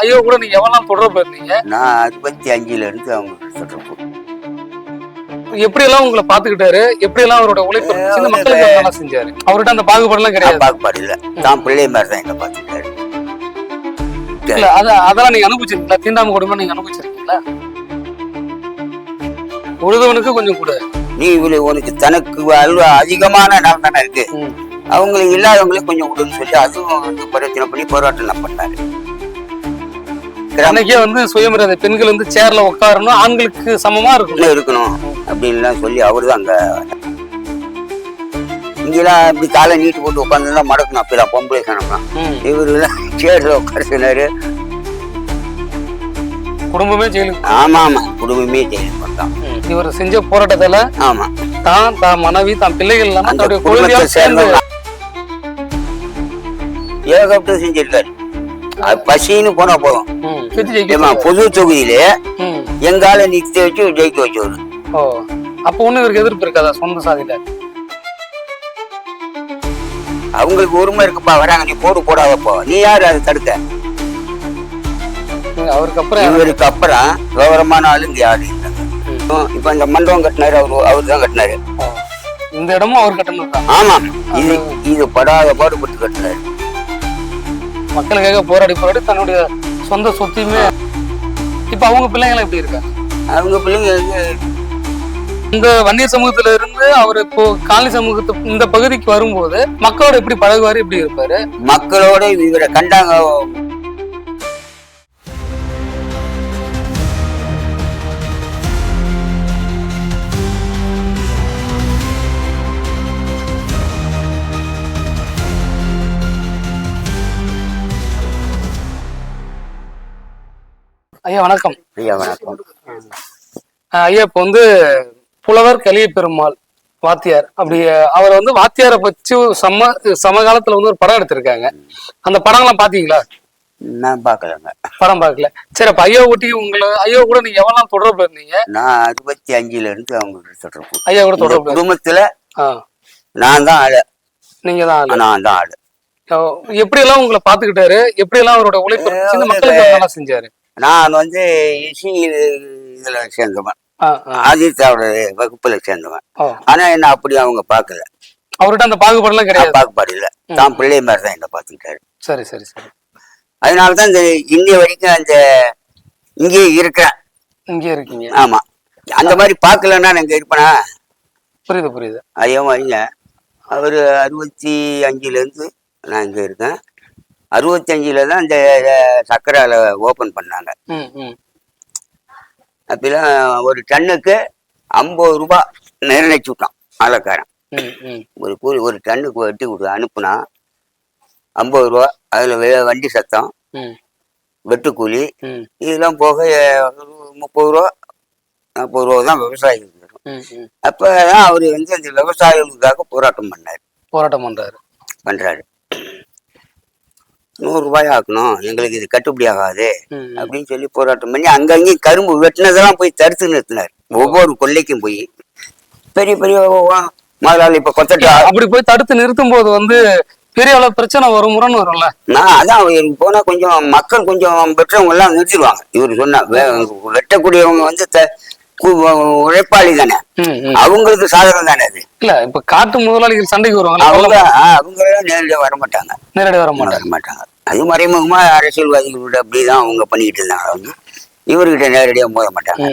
ஐயோ கூட நீங்க எவ்வளவு நாள் தொடர்பு இருந்தீங்க? நான் 65ல இருந்து அவங்க தொடர்பு. எப்படி எல்லாம் உங்களை பாத்துக்கிட்டாரு, எப்படி எல்லாம் அவரோட உழைப்பு இருந்துச்சு, இந்த மக்களுக்கு நல்லா செஞ்சாரு? அவர்கிட்ட அந்த பாகுபாடு எல்லாம் கிடையாது. பாகுபாடு இல்ல, தான் பிள்ளை மாதிரி தான் எங்க பாத்துக்கிட்டாரு. இல்ல அதெல்லாம் நீங்க அனுபவிச்சிருக்கீங்களா? தீண்டாமை கொடுமை நீங்க அனுபவிச்சிருக்கீங்களா? உழுதவனுக்கு கொஞ்சம் கூட நீ உனக்கு தனக்கு அதிகமான நலம் தானே இருக்கு, அவங்களுக்கு இல்லாதவங்களுக்கு கொஞ்சம் விடுன்னு சொல்லி அதுவும் வந்து பிரச்சனை பண்ணி போராட்டம் பண்ணாரு. அன்னைக்கே வந்து சுயமரியாதை, பெண்கள் வந்து சேர்ல உட்காரணும், ஆண்களுக்கு சமமா இருக்கணும் அப்படின்லாம் சொல்லி அவரு தான் அங்க இங்கெல்லாம் இப்படி காலை நீட்டு போட்டு உட்காந்துலாம் மடக்கணும். அப்பெல்லாம் பொம்பளை சனம்லாம் இவரு சேர்ல உட்கார சொன்னாரு. குடும்பமே ஜெயிலுக்கு. ஆமா ஆமா, குடும்பமே ஜெயிலுக்கு போட்டான். இவர் செஞ்ச போராட்டத்துல ஆமா தான் மனைவி தான் பிள்ளைகள் இல்லாம தன்னுடைய குழந்தையோட சேர்ந்து ஏகப்பட்ட செஞ்சிருக்காரு. பசின்னு போனா போதும், பொது தொகுதியில எங்கால நிறுத்தி வச்சு ஜெயிக்க வச்சவரு. ஓ, அப்ப ஒண்ணு இவருக்கு எதிர்ப்பு இருக்காதா சொந்த சாதியில? அவங்களுக்கு உரிமை இருக்குப்பா, வராங்க, நீ போடாத போ, நீ யாரு அதை தடுக்க? அவருக்கு அப்புறம் இவருக்கு அப்புறம் விவரமான ஆளு இங்க யாரு இல்லைங்க. இப்ப இந்த மண்டபம் கட்டினாரு, அவரு தான் கட்டினாரு. இந்த இடமும் அவர் கட்டணும் தான். ஆமா, இது படாத பாடுபட்டு கட்டினாரு. மக்களுக்காக போராடி தன்னுடைய சொந்த சொத்தையுமே. இப்ப அவங்க பிள்ளைங்க எப்படி இருக்காங்க? அவங்க பிள்ளைங்க இந்த வன்னியர் சமூகத்துல இருந்து அவர் இப்போ காலனி சமூகத்து இந்த பகுதிக்கு வரும்போது மக்களோட எப்படி பழகுவாரு, எப்படி இருப்பாரு? மக்களோட இவரை கண்டாங்க. ஐயா வணக்கம். ஐயா வணக்கம். ஐயா இப்ப வந்து புலவர் கலிய பெருமாள் வாத்தியார், அப்படி அவர் வந்து வாத்தியாரை பற்றி சமகாலத்துல வந்து ஒரு படம் எடுத்திருக்காங்க. அந்த படம்லாம் பாத்தீங்களா? நான் பாக்கலங்க. படம் பாக்கல. சரி, அப்ப ஐயா ஊட்டி ஐயா கூட நீங்க எவ்வளவு நாள் தொடர்பு இருந்தீங்க? நான் 65ல இருந்து அவங்க தொடர்பு. ஐயா கூட தொடர்பு. குடும்பத்துல நான் தான் ஆளு. நீங்க தான் ஆளு? நான் தான் ஆளு. எப்படி எல்லாம் உங்களை பாத்துக்கிட்டாரு, எப்படி எல்லாம் அவரோட உழைப்பு இருந்துச்சு, இந்த மக்களுக்கு நல்லா செஞ்சாரு? நான் வந்து இதுல சேர்ந்தவன், ஆதித்தாவோட வகுப்புல சேர்ந்தவன். ஆனா என்ன அப்படி அவங்க பாக்கல. அவர்கிட்ட அந்த பாகுபாடு எல்லாம் கிடையாது. பாகுபாடு இல்ல, தான் பிள்ளை மாதிரி தான் என்ன பாத்துக்கிட்டாரு. சரி சரி சரி. அதனாலதான் இந்த இன்னைய வரைக்கும் அந்த இங்கே இருக்கிறேன். இங்கே இருக்கீங்க? ஆமா, அந்த மாதிரி பாக்கலன்னா நான் இருப்பேனா? புரியுது புரியுது. அதே மாதிரிங்க அவரு 65ல இருந்து நான் இங்க இருக்கேன். 65ல தான் இந்த சக்கரால ஓபன் பண்ணாங்க. அப்பெல்லாம் ஒரு டன்னுக்கு 50 ரூபாய் நிர்ணயிச்சு விட்டான் ஆலக்காரன். ஒரு கூலி ஒரு டன்னுக்கு வெட்டி அனுப்புனா 50 ரூபா. அதுல வண்டி சத்தம், வெட்டுக்கூலி, இதெல்லாம் போக 30 ரூபா 40 ரூபா தான் விவசாயிகளுக்கு வரும். அப்பதான் அவரு வந்து அந்த விவசாயிகளுக்காக போராட்டம் பண்றாரு. 100 ரூபாய் ஆக்கணும், எங்களுக்கு இது கட்டுப்படி ஆகாது அப்படின்னு சொல்லி போராட்டம் பண்ணி அங்கங்கேயும் கரும்பு வெட்டினதெல்லாம் போய் தடுத்து நிறுத்தினார். ஒவ்வொரு கொள்ளைக்கும் போய் பெரிய பெரிய முதலாளி இப்ப கொத்தட்டா அப்படி போய் தடுத்து நிறுத்தும் போது வந்து பெரிய அளவு பிரச்சனை வரும், முரண் வரும்ல. நான் அதான் போனா கொஞ்சம் மக்கள் கொஞ்சம் வெட்டுறவங்க எல்லாம் நிறுத்திடுவாங்க. இவரு சொன்னா வெட்டக்கூடியவங்க வந்து உழைப்பாளி தானே, அவங்களுக்கு சாதகம் தானே அது. இல்ல இப்ப காட்டு முதலாளிகள் சண்டைக்கு வருவாங்க, அவங்க நேரடியா வர மாட்டாங்க. அது மறைமுகமா அரசியல்வாதிகளோட அப்படிதான் அவங்க பண்ணிக்கிட்டு இருந்தாங்க. அவங்க இவர்கிட்ட நேரடியா மோத மாட்டாங்க.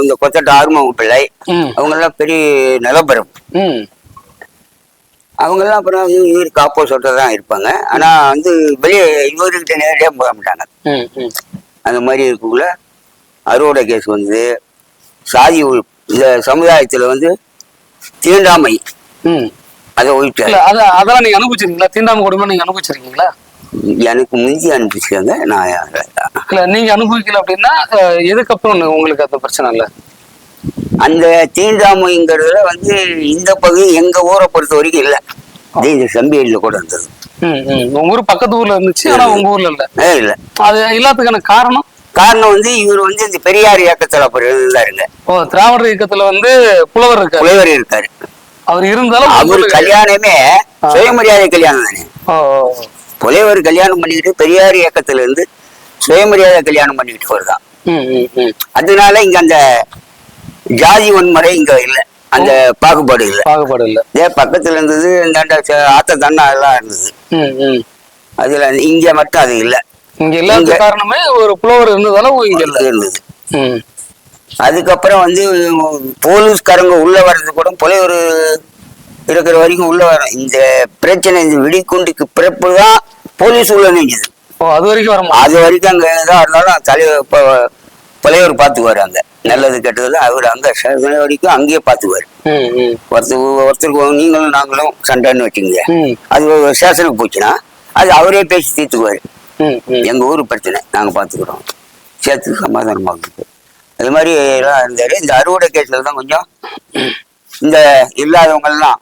இந்த கொத்தட்ட ஆறுமுக பிள்ளை அவங்க எல்லாம் பெரிய நிலப்பரப்பு. அவங்க எல்லாம் அப்புறம் இவருக்கு ஆப்போசிட்டா தான் இருப்பாங்க. ஆனா வந்து வெளியே இவர்கிட்ட நேரடியா மோத மாட்டாங்க. அந்த மாதிரி இருக்குள்ள அறுவடை கேஸ் வந்து சாதி இந்த சமுதாயத்துல வந்து தீண்டாமை அதை ஒழிச்சு அதெல்லாம் நீங்க அனுபவிச்சிருக்கீங்களா? தீண்டாமை கொடுமை நீங்க அனுபவிச்சிருக்கீங்களா? எனக்கு முந்தி அனுப்பிச்சிருக்காங்க. நான் இல்ல நீங்க அனுபவிக்கல அப்படின்னா எதுக்கப்புறம் உங்களுக்கு அந்த பிரச்சனை இல்ல? அந்த தீண்டாமைங்கிறதுல வந்து இந்த பகுதி எங்க ஊரை பொறுத்த வரைக்கும் இல்ல, இந்த செம்பியடியில கூட இருந்தது. உங்க ஊர் பக்கத்து ஊர்ல இருந்துச்சு, ஆனா உங்க ஊர்ல இல்ல. அது எல்லாத்துக்கான காரணம் வந்து இவர் வந்து இந்த பெரியார் இயக்கத்துல இருந்தாருங்க. திராவிடர் இயக்கத்துல வந்து புலவர் இருக்காரு. அவர் இருந்தாலும் அவரு கல்யாணமே சுயமரியாதை கல்யாணம் தானே. புலைவர் கல்யாணம் பண்ணிக்கிட்டு பெரியார் இயக்கத்துல இருந்து சுயமரியாதை கல்யாணம் பண்ணிக்கிட்டு வருதான். அதனால இங்க அந்த ஜாதி வன்முறை இங்க இல்லை, அந்த பாகுபாடு இல்லை. பக்கத்துல இருந்தது இந்த ஆத்த தண்ணா எல்லாம் இருந்தது. அதுல இங்க மட்டும் அது இல்லை. இங்க இல்லாத காரணமே ஒரு புலவர் இருந்ததால இங்க இருந்தது. அதுக்கப்புறம் வந்து போலீஸ்காரங்க உள்ள வர்றது கூட புலைவர் இருக்கிற வரைக்கும் உள்ள வர இந்த பிரச்சனை இந்த வெடிகுண்டுக்கு பிறப்புதான் போலீஸ் உள்ள நினைஞ்சது. அது வரைக்கும் அங்க எதா இருந்தாலும் தலைவர் புலைவர் பாத்துக்குவாரு. அங்க நல்லது கெட்டதுல அவர் அங்க வரைக்கும் அங்கேயே பாத்துக்குவாரு. ஒருத்தருக்கு நீங்களும் நாங்களும் சண்டைன்னு வச்சுங்க, அது ஸ்டேஷனுக்கு போச்சுன்னா அது அவரே பேசி தீர்த்துக்குவாரு. எங்க ஊரு பிரச்சனை நாங்க பாத்துக்கிறோம், சேர்த்து சமாதானமா இருக்கு. அது மாதிரி எல்லாம் இருந்தாரு. இந்த அறுவடை கேஸ்ல தான் கொஞ்சம் இந்த இல்லாதவங்க எல்லாம்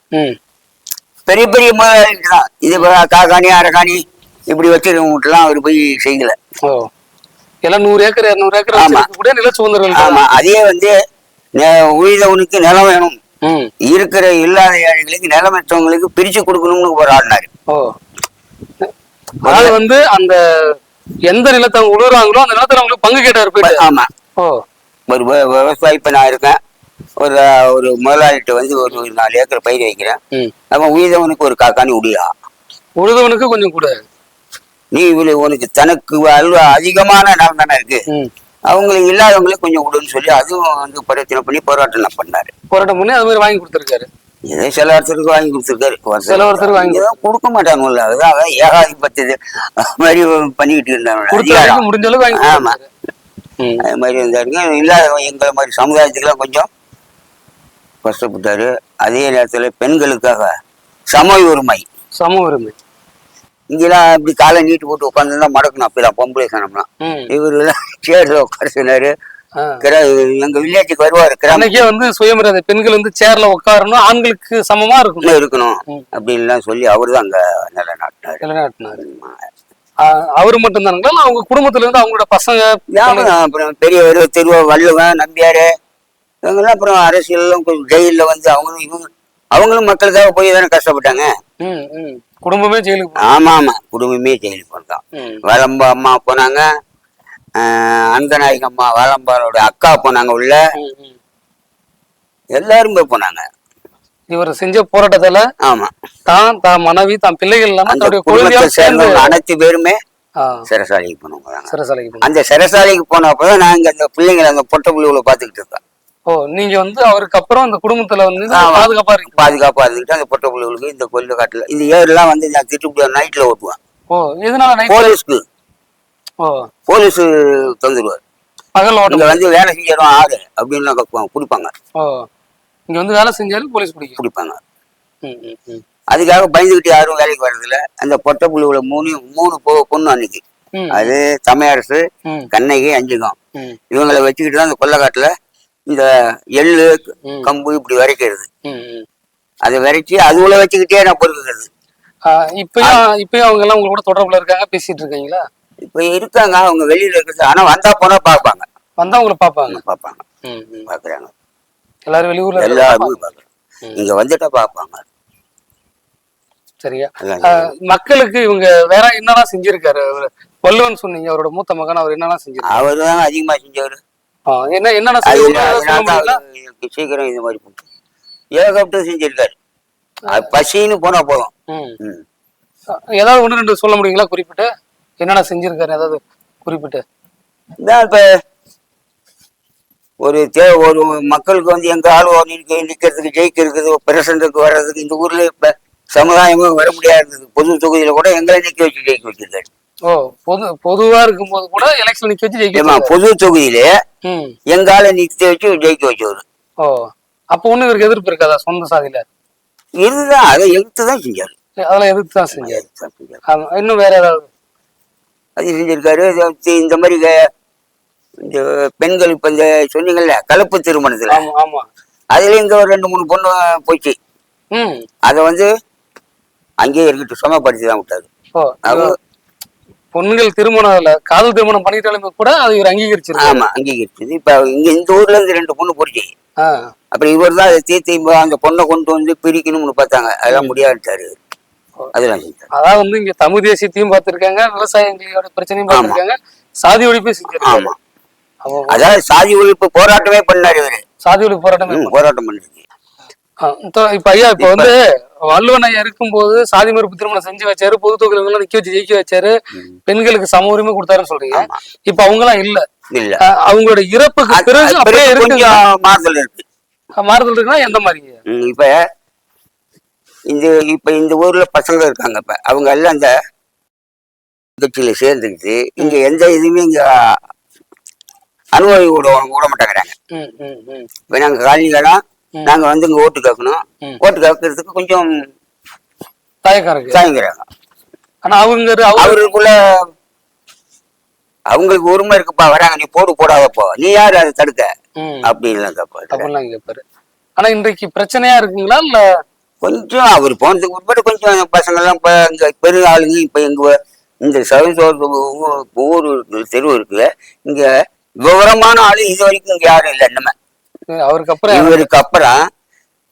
பெரிய பெரிய முதலாளிட்டு தான் இது காக்காணி அரகாணி இப்படி வச்சிருக்கவங்கலாம் அவர் போய் செய்யல. எல்லாம் 100 ஏக்கர் 200 ஏக்கர் கூட நில சுதந்திரம். ஆமா, அதே வந்து உழுதவனுக்கு நிலம் வேணும், இருக்கிற இல்லாத ஏழைகளுக்கு நிலமற்றவங்களுக்கு பிரிச்சு கொடுக்கணும்னு ஒரு ஆடினாரு. அது வந்து அந்த எந்த நிலத்தை அவங்க உழுறாங்களோ அந்த நிலத்துல அவங்களுக்கு பங்கு கேட்டாரு போயிட்டு. ஆமா, ஒரு விவசாயி இப்ப நான் இருக்கேன், ஒரு முதலாளிட்ட வந்து ஒரு 4 ஏக்கர் பயிர் வைக்கிறேன், நம்ம உழுதவனுக்கு ஒரு காக்காணி உடியா, உழுதவனுக்கு கொஞ்சம் கூட நீ உனக்கு தனக்கு அதிகமான நிலம் தானே இருக்கு, அவங்களுக்கு இல்லாதவங்களுக்கு கொஞ்சம் விடுன்னு சொல்லி அதுவும் வந்து பிரச்சனை பண்ணி போராட்டம் பண்ணாரு. போராட்டம் பண்ணி அது மாதிரி வாங்கி கொடுத்துருக்காரு. இதே சில ஒருத்தருக்கு வாங்கி கொடுத்துருக்காரு, சில ஒருத்தருக்கு வாங்கி கொடுக்க மாட்டாங்கல்ல. அதுதான் ஏகாதிபத்தியது மாதிரி பண்ணிக்கிட்டு இருந்தாங்க. முடிஞ்ச அளவுக்கு வாங்கி. ஆமா, அது மாதிரி இருந்தாருங்க. இல்லாத எங்களை மாதிரி சமுதாயத்துக்கெல்லாம் கொஞ்சம் கஷ்டப்பட்டாரு. அதே நேரத்துல பெண்களுக்காக சம உரிமை இங்கெல்லாம் இப்படி காலை நீட்டு போட்டு உட்காந்துருந்தா மடக்கணும். அப்பெல்லாம் பொம்பளை சனம்லாம் இவரு சேர்ல உட்கார சொன்னாரு. எங்க வில்லேஜுக்கு வருவாரு. அன்னைக்கே வந்து சுயமரியாதை பெண்கள் வந்து சேர்ல உட்காரணும், ஆண்களுக்கு சமமா இருக்கணும் அப்படின்லாம் சொல்லி அவரு தான் அங்க நிலைநாட்டினாரு. அவரு மட்டும் தானுங்களா அவங்க குடும்பத்துல இருந்து அவங்களோட பசங்க? அப்புறம் பெரியவர் திருவ வள்ளுவன் நம்பியாரு இவங்கெல்லாம் அப்புறம் அரசியலும் ஜெயில வந்து அவங்களும் மக்களுக்காக போய் தானே கஷ்டப்பட்டாங்க. குடும்பமே ஜெயிலுக்கு. ஆமா ஆமா, குடும்பமே ஜெயிலுக்கு போனதான். வளம்ப அம்மா போனாங்க, அந்தநாயக அம்மா வாழம்பாலோட அக்கா போனாங்க உள்ள, எல்லாரும் போய் போனாங்க. இவர் செஞ்ச போராட்டத்துல ஆமா தான் மனைவி தான் பிள்ளைகள் அனைத்து பேருமே சிறைசாலைக்கு போனவங்க. அந்த சிறைசாலைக்கு போனப்பதான் நாங்க அந்த பிள்ளைங்களை அந்த பொட்ட புள்ளிகளை பாத்துக்கிட்டு இருக்கோம். நீங்க வந்து அவருக்கு அப்புறம் அந்த குடும்பத்துல வந்து பாதுகாப்பா இருந்துட்டு அந்த பொட்ட புள்ளிகளுக்கு இந்த கொல்லு காட்டுல இந்த ஏர்லாம் வந்து நான் திட்டு நைட்ல ஓட்டுவேன். போலீஸ் தந்துடுவார். பகல் ஓட்டுங்க வந்து வேலை செஞ்சிடும் ஆறு அப்படின்னு குடிப்பாங்க. இங்க வந்து வேலை செஞ்சாலும் போலீஸ் குடிப்பாங்க. அதுக்காக பயந்துகிட்டு யாரும் வேலைக்கு வர்றதில்ல. அந்த பொட்ட புள்ளிகளை மூணு பொண்ணு அன்னைக்கு, அது தமிழரசு, கண்ணகி, அஞ்சுகம், இவங்களை வச்சுக்கிட்டு தான் அந்த கொல்லைக்காட்டுல இந்த எள்ளு கம்பு இப்படி விரைக்கிறது. அதை விரைச்சி அதுல வச்சுக்கிட்டே நான் பொறுக்கிறது. இப்பயும் அவங்க எல்லாம் உங்க கூட தொடர்புல இருக்காங்க, பேசிட்டு இருக்கீங்களா? இப்ப இருக்காங்க, அவங்க வெளியில இருக்கிறது. ஆனா வந்தா போனா பாப்பாங்க, வந்தா உங்களை பாப்பாங்க பாக்குறாங்க. எல்லாரும் வெளியூர்ல எல்லாருமே பாக்குறாங்க, இங்க வந்துட்டா பாப்பாங்க. சரியா? மக்களுக்கு இவங்க வேற என்னெல்லாம் செஞ்சிருக்காரு? வள்ளுவன் சொன்னீங்க, அவரோட மூத்த மகன், அவர் என்னெல்லாம் செஞ்சிருக்காரு? அவரு தான் அதிகமா செஞ்சவரு. என்னென்ன சீக்கிரம் இது மாதிரி ஏகப்பட்டு செஞ்சிருக்காரு. பசின்னு போனா போதும். ஏதாவது 1-2 சொல்ல முடியுங்களா குறிப்பிட்டு? என்னென்ன செஞ்சிருக்காரு ஏதாவது குறிப்பிட்டு? இப்ப ஒரு மக்களுக்கு வந்து எங்க ஆள் நிக்கிறதுக்கு ஜெயிக்கிறதுக்கு பிரசன்ட்டுக்கு வர்றதுக்கு இந்த ஊர்ல இப்ப சமுதாயமும் வர முடியாது. பொது தொகுதியில கூட எங்களை நிக்க வச்சு ஜெயிக்க வச்சிருக்காரு. பொதுவா இருக்கும் போது கூட எலெக்ஷன் நிக்க வச்சு ஜெயிக்க, பொது தொகுதியில எங்கால நிக்க வச்சு ஜெயிக்க வச்சவரு. அப்ப ஒண்ணு இவருக்கு எதிர்ப்பு இருக்காதா? சொந்த சாதியில இதுதான், அதை எதிர்த்துதான் செஞ்சாரு. அதெல்லாம் எதிர்த்துதான் செஞ்சாரு. இன்னும் வேற ஏதாவது அது செஞ்சிருக்காரு. இந்த மாதிரி இந்த பெண்கள் இப்ப இந்த சொன்னீங்கல்ல கலப்பு திருமணத்துல, அதுல இங்க ஒரு 2-3 பொண்ணு போச்சு. அத வந்து அங்கேயே இருக்கட்டும் சமப்படுத்திதான் விட்டாரு. பொண்ணுகள் திருமணம் இல்ல, காதல் திருமணம் பண்ணிட்டாலுமே கூட அது இவர் அங்கீகரிச்சிருக்கு. ஆமா, அங்கீகரிச்சது. இப்ப இங்க இந்த ஊர்ல இருந்து 2 பொண்ணு போச்சு. அப்புறம் இவர் தான் அதை தீர்த்து அந்த பொண்ணை கொண்டு வந்து பிரிக்கணும்னு பார்த்தாங்க, அதெல்லாம் முடியாதுட்டாரு. அதெல்லாம் செஞ்சாங்க. அதாவது வந்து இங்க தமிழ் தேசியத்தையும் பார்த்திருக்காங்க, விவசாயிகளோட பிரச்சனையும் பார்த்திருக்காங்க, சாதி ஒழிப்பு செஞ்சிருக்காங்க. ஆமா, அதாவது சாதி ஒழிப்பு போராட்டமே பண்ணாரு இவரு. சாதி ஒழிப்பு போராட்டம் போராட்டம் பண்ணி. இப்ப ஐயா இப்ப வந்து வள்ளுவன் ஐயா இருக்கும்போது சாதி மறுப்பு திருமணம் செஞ்சு வச்சாரு, பொது தொகுதிகள் நிக்க வச்சு ஜெயிக்க வச்சாரு, பெண்களுக்கு சம உரிமை கொடுத்தாருன்னு சொல்றீங்க. இப்ப அவங்க எல்லாம் இல்ல. அவங்களோட இறப்புக்கு பிறகு அப்படியே கொஞ்சம் மாறுதல் இருக்கு. மாறுதல் இருக்குன்னா எந்த மாதிரி? இப்ப இந்த ஊர்ல பசங்க இருக்காங்க, இப்ப அவங்க எல்லாம் அந்த கட்சியில சேர்ந்துக்கிட்டு இங்க எந்த இதுவுமே இங்க அனுபவி விட மாட்டேங்கிறாங்க. இப்ப நாங்க காலனிலாம் நாங்க வந்து இங்க ஓட்டு கேட்கணும், ஓட்டு கேட்கறதுக்கு கொஞ்சம் தயங்குறாங்க. ஆனா அவருக்குள்ள அவங்களுக்கு உரிமை இருக்குப்பா, வராங்க, நீ போடாதப்போ, நீ யாரு அதை தடுக்க அப்படின்னு கேட்பாரு. ஆனா இன்றைக்கு பிரச்சனையா இருக்குங்களா? இல்ல கொஞ்சம் அவர் போனதுக்கு முன்னாடி கொஞ்சம் பசங்க எல்லாம் இப்ப இங்க பெரிய ஆளுங்க இப்ப எங்க இந்த ஊர் தெருவு இருக்குல்ல, இங்க விவரமான ஆளு இது வரைக்கும் இங்க யாரும் இல்லை. நம்ம இவருக்கு அப்புறம்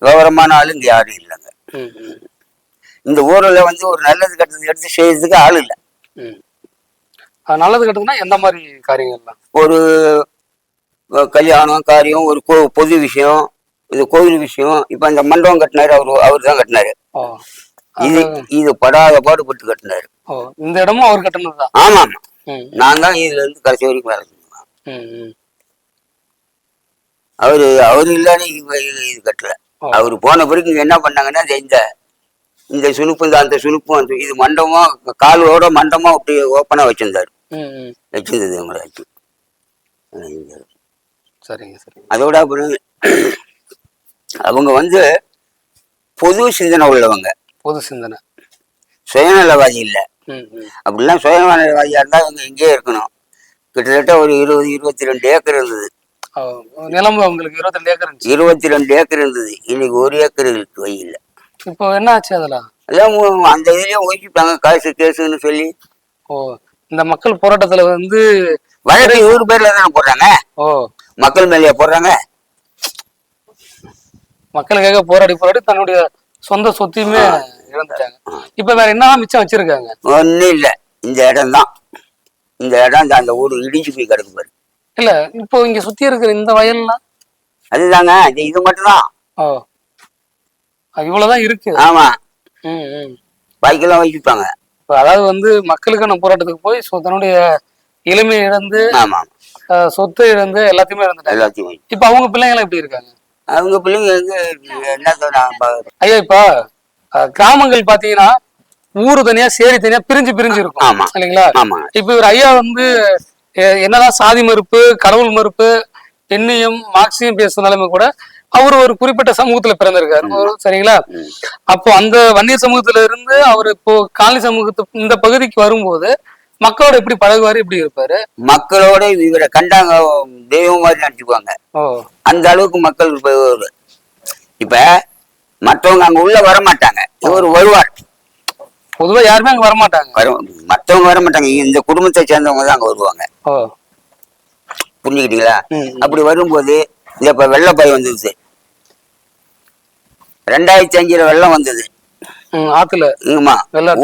விவரமான ஆளு இங்க யாரும் இல்லைங்க. இந்த ஊர்ல வந்து ஒரு நல்லது கட்டது எடுத்து செய்யறதுக்கு ஆள் இல்லை. நல்லது கட்டுதுன்னா எந்த மாதிரி காரியங்கள்லாம்? ஒரு கல்யாணம் காரியம், ஒரு பொது விஷயம், இது கோயில் விஷயம். இப்ப இந்த மண்டபம் கட்டினாரு, அவரு தான் கட்டினாரு. இது படாத பாடுபட்டு கட்டினாரு. இந்த இடமும் அவர் கட்டினதுதான். ஆமா ஆமா, நான் தான் இதுல இருந்து கடைசி வரைக்கும் வேலை செஞ்சேன். அவரு இல்லாத இது கட்டல. அவரு போன பிறகு இங்க என்ன பண்ணாங்கன்னா இந்த சுணுப்பு அந்த சுணுப்பும் இது மண்டபமா காலோட மண்டபமா அப்படி ஓப்பனா வச்சிருந்தாரு. வச்சிருந்தது எங்களாச்சு. சரிங்க சரி. அதோட அப்புறம் அவங்க வந்து பொது சிந்தனை உள்ளவங்க, பொது சிந்தனை, சுயநலவாதி இல்ல. அப்படிலாம் சுயநலவாதியா இருந்தா அவங்க இங்கே இருக்கணும். கிட்டத்தட்ட ஒரு 22 ஏக்கர் இருந்தது நிலம். உங்களுக்கு 22 ஏக்கர்? 22 ஏக்கர் இருந்தது. இன்னைக்கு 1 ஏக்கர் இருக்கு வயல்ல. இப்போ என்ன ஆச்சு? அதெல்லாம் அந்த இதுலயும் ஒழிச்சுட்டாங்க, காசு கேசுன்னு சொல்லி. இந்த மக்கள் போராட்டத்துல வந்து வழக்கு 100 பேர்ல தானே போடுறாங்க. மக்கள் மேலேயே போடுறாங்க. மக்களுக்காக போராடி தன்னுடைய சொந்த சொத்தையுமே இழந்துட்டாங்க. இப்ப வேற என்ன மிச்சம் வச்சிருக்காங்க? ஒன்னும் இல்ல, இந்த இடம் தான். இந்த இடம் அந்த ஊரு இடிஞ்சு போய் கிடக்கு பாரு. இல்ல இப்போ இங்க சுத்தி இருக்கிற இந்த வயல்லாம் அதுதாங்க, இது மட்டும்தான். இவ்வளவுதான் இருக்கு. ஆமா, பாய்க்கெல்லாம் வச்சுப்பாங்க. அதாவது வந்து மக்களுக்கான போராட்டத்துக்கு போய் தன்னுடைய இளமையை இழந்து, சொத்தை இழந்து, எல்லாத்தையுமே இழந்துட்டாங்க. எல்லாத்தையும். இப்ப அவங்க பிள்ளைங்க எல்லாம் எப்படி இருக்காங்க? அவங்க பிள்ளைங்க என்ன ஐயா, இப்ப கிராமங்கள் பாத்தீங்கன்னா ஊரு தனியா சேரி தனியா பிரிஞ்சு இருக்கும் இல்லைங்களா? இப்ப இவர் ஐயா வந்து என்னதான் சாதி மறுப்பு, கடவுள் மறுப்பு, பெண்ணியம், மார்க்சியம் பேசுனாலுமே கூட அவரு ஒரு குறிப்பிட்ட சமூகத்துல பிறந்திருக்காரு, சரிங்களா? அப்போ அந்த வன்னியர் சமூகத்துல இருந்து அவர் இப்போ காலனி சமூகத்து இந்த பகுதிக்கு வரும்போது மக்களோட எப்படி பழகுவாரு, எப்படி இருப்பாரு? மக்களோட இவரை கண்டாங்க தெய்வம் மாதிரி நினைச்சுக்குவாங்க. அந்த அளவுக்கு மக்கள் இப்ப மற்றவங்க அங்க உள்ள வர மாட்டாங்க, இவர் வருவார். பொதுவா யாருமே அங்க வரமாட்டாங்க, மற்றவங்க வர மாட்டாங்க. இந்த குடும்பத்தை சேர்ந்தவங்க தான் அங்க வருவாங்க. புரிஞ்சுக்கிட்டீங்களா? அப்படி வரும்போது இப்ப வெள்ளப்பாய் வந்தது, 2005 வெள்ளம் வந்தது ஆத்துல.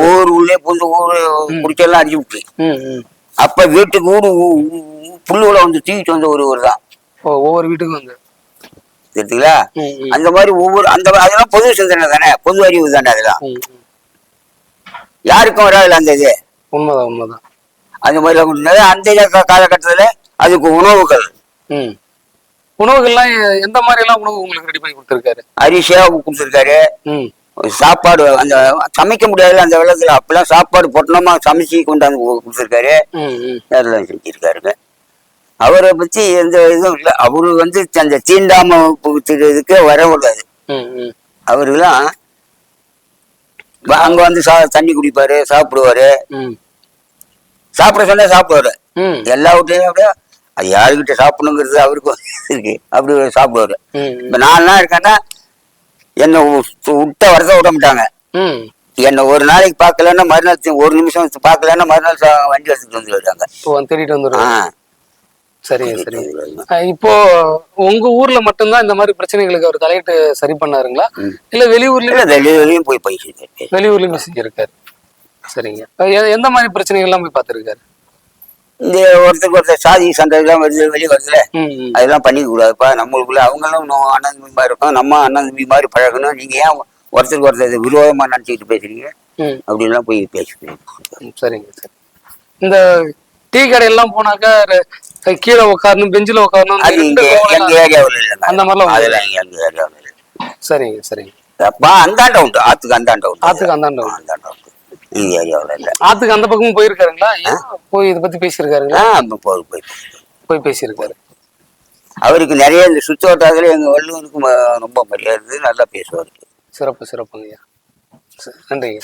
ஊர் உள்ளே புந்து ஊரு குடிச்செல்லாம் அடிச்சு விட்டு, அப்ப வீட்டுக்கு ஊரு புல்லுல வந்து தூக்கிட்டு வந்த ஒரு தான் ஒவ்வொரு வீட்டுக்கும் வந்து தெரியுங்களா? அந்த மாதிரி ஒவ்வொரு அதெல்லாம் பொது சிந்தனை தானே, பொது அறிவு தானே. அதெல்லாம் யாருக்கும் வராது அந்த இது. உண்மைதான். அந்த மாதிரி அந்த காலகட்டத்துல அதுக்கு உணவுகள்லாம் எந்த மாதிரி எல்லாம் உணவு உங்களுக்கு ரெடி பண்ணி கொடுத்திருக்காரு? அரிசியா கொடுத்திருக்காரு, சாப்பாடு அந்த சமைக்க முடியாது அந்த வெள்ளத்துல, அப்பெல்லாம் சாப்பாடு பொட்டணமா சமைச்சு கொண்டாந்து கொடுத்திருக்காரு, அதெல்லாம் செஞ்சிருக்காருங்க. அவரை பத்தி எந்த இதுவும் இல்லை. அவரு வந்து அந்த தீண்டாம இதுக்கு வரக்கூடாது. அவருலாம் அங்க வந்து தண்ணி குடிப்பாரு, சாப்பிடுவாரு, சாப்பிட சொன்னா சாப்பிடுவாரு. எல்லா வீட்லயும் அப்படியே அது யாருக்கிட்ட சாப்பிடணுங்கிறது அவருக்கு இருக்கு, அப்படி சாப்பிடுவாரு. இப்ப நான் இருக்கேன்னா என்ன விட்ட வரத விட மாட்டாங்க. என்ன ஒரு நாளைக்கு பாக்கலன்னா மறுநாள், ஒரு நிமிஷம் பாக்கலன்னா மறுநாள் வண்டி எடுத்துட்டு வந்துருக்காங்க, தேடிட்டு வந்துருவாங்க. சரிங்க சரி. இப்போ உங்க ஊர்ல மட்டும்தான் இந்த மாதிரி பிரச்சனைகளுக்கு அவர் தலையிட்டு சரி பண்ணாருங்களா இல்ல வெளியூர்லயும் போய் பேசியிருக்காரு. வெளியூர்லயும் பேசியிருக்காரு. சரிங்க. எந்த மாதிரி பிரச்சனைகள் எல்லாம் போய் பார்த்திருக்காரு? இந்த ஒருத்தர் சாதி சண்டை எல்லாம் வருது, வெளியே வருதுல, அதெல்லாம் பண்ணிக்க கூடாதுப்பா. நம்மளுக்குள்ள அவங்களும் அண்ணன் தம்பி மாதிரி இருக்கும், நம்ம அண்ணன் தம்பி மாதிரி பழகணும். நீங்க ஏன் ஒருத்தர் விரோதமா நினைச்சுக்கிட்டு பேசுறீங்க அப்படின்லாம் போய் பேசுறேன். சரிங்க சரி. இந்த டீ கடையெல்லாம் போனாக்கா கீழே உட்காரணும், பெஞ்சில உட்காரணும், எங்க ஏரியாவில் இல்லைங்க அந்த மாதிரிலாம். அதெல்லாம் எங்க ஏரியாவில் இல்லை. சரிங்க சரிங்க. அந்தாண்ட உண்டு, ஆத்துக்கு அந்தாண்ட உண்டு. ஆத்துக்கு அந்தாண்ட உண்டு. இந்த ஏரியாவில் இல்லை. ஆத்துக்கு அந்த பக்கமும் போயிருக்காருங்களா? போய் இதை பத்தி பேசியிருக்காருங்களா? போய் பேசியிருக்காரு. அவருக்கு நிறைய இந்த சுத்தோட்டத்துல எங்க வள்ளுவனுக்கு ரொம்ப மரியாதை, நல்லா பேசுவார். சிறப்பு சிறப்புங்கய்யா. நன்றிங்க.